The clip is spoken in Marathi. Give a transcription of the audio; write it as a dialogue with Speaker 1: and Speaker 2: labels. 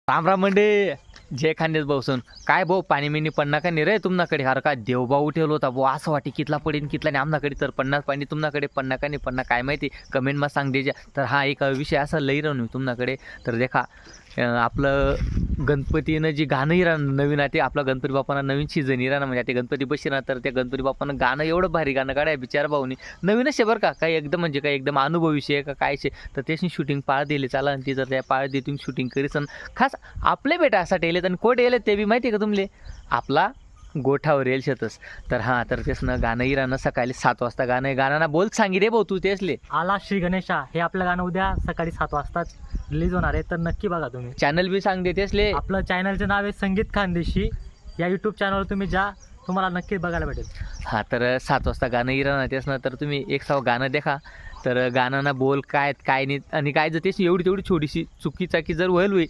Speaker 1: राम राम मंडे जय खांदेच भाऊसून काय भाऊ पाणी मिनी पन्ना का नाही रे तुमनाकडे हर का देवभाऊ ठेवलो होता भाऊ असं वाटे कितला पडेन कितला नाही आमनाकडे तर पन्नास पाणी तुमनाकडे पन्ना का नाही पन्ना काय माहिती कमेंट मा सांग द्यायच्या तर हा एक विषय असा लई राहून तुमनाकडे तर देखा आपलं गणपतीनं जी गाणं राहणं नवीन आहे ते आपला गणपती बाप्पांना नवीन सीझन राहणं म्हणजे ते गणपती बसणार तर त्या गणपती बाप्पानं गाणं एवढं भारी गाणं काढाय बिचार भाऊनी नवीनच आहे बरं का काही एकदम म्हणजे काही एकदम अनुभवी आहे का काय तर त्याची शूटिंग पाळ दिली चाला आणि ती जर त्या पाळ देतून शूटिंग करीस खास आपले बेटासाठी येलेत आणि कोट येले ते बी माहिती आहे का तुमले आपला गोठावर येईल शेतस तर हां तर तेच ना गाणं राहणं सकाळी 7 वाजता गाणं गाणं बोल सांगी रे भाऊ तू तेचले
Speaker 2: आला श्री गणेशा हे आपलं गाणं उद्या सकाळी 7 वाजताच रिलीज होणार आहे तर नक्की बघा तुम्ही.
Speaker 1: चॅनल बी सांग दे तेचले
Speaker 2: आपलं चॅनलचं नाव आहे संगीत खानदेशी. या यूट्यूब चॅनलवर तुम्ही जा तुम्हाला नक्की बघायला भेटेल.
Speaker 1: हां तर 7 वाजता गाणं राहणं तेच ना तर तुम्ही एक साव गाणं देखा तर गाणं ना बोल काय काय नाही आणि काय जर तेच एवढी तेवढी छोटीशी चुकीचा की जर होईल